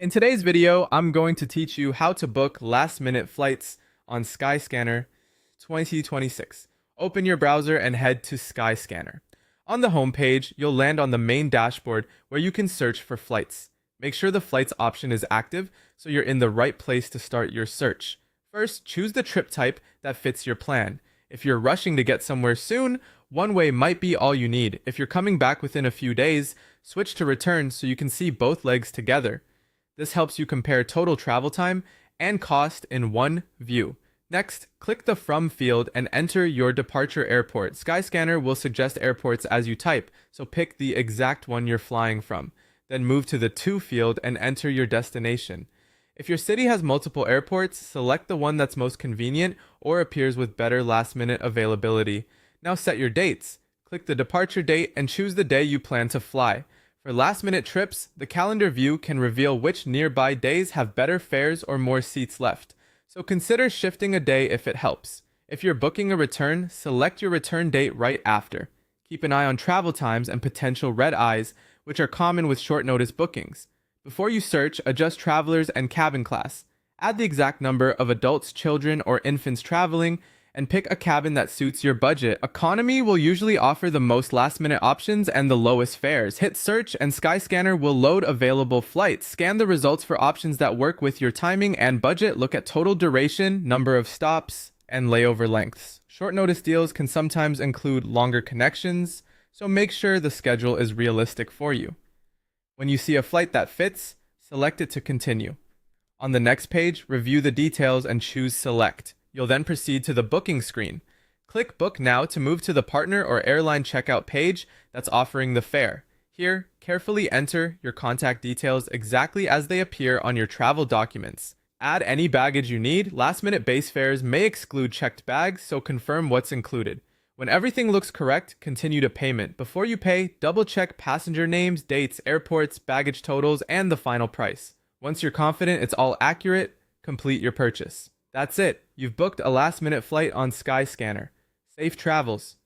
In today's video, I'm going to teach you how to book last-minute flights on Skyscanner 2026. Open your browser and head to Skyscanner. On the home page, you'll land on the main dashboard where you can search for flights. Make sure the flights option is active so you're in the right place to start your search. First, choose the trip type that fits your plan. If you're rushing to get somewhere soon, one way might be all you need. If you're coming back within a few days, switch to return so you can see both legs together. This helps you compare total travel time and cost in one view. Next, click the From field and enter your departure airport. Skyscanner will suggest airports as you type, so pick the exact one you're flying from. Then move to the To field and enter your destination. If your city has multiple airports, select the one that's most convenient or appears with better last-minute availability. Now set your dates. Click the departure date and choose the day you plan to fly. For last-minute trips, the calendar view can reveal which nearby days have better fares or more seats left, so consider shifting a day if it helps. If you're booking a return, select your return date right after. Keep an eye on travel times and potential red eyes, which are common with short-notice bookings. Before you search, adjust travelers and cabin class. Add the exact number of adults, children, or infants traveling, and pick a cabin that suits your budget. Economy will usually offer the most last-minute options and the lowest fares. Hit search and Skyscanner will load available flights. Scan the results for options that work with your timing and budget. Look at total duration, number of stops, and layover lengths. Short notice deals can sometimes include longer connections, so make sure the schedule is realistic for you. When you see a flight that fits, select it to continue. On the next page, review the details and choose Select. You'll then proceed to the booking screen. Click Book Now to move to the partner or airline checkout page that's offering the fare. Here, carefully enter your contact details exactly as they appear on your travel documents. Add any baggage you need. Last-minute base fares may exclude checked bags, so confirm what's included. When everything looks correct, continue to payment. Before you pay, double-check passenger names, dates, airports, baggage totals, and the final price. Once you're confident it's all accurate, complete your purchase. That's it. You've booked a last-minute flight on Skyscanner. Safe travels.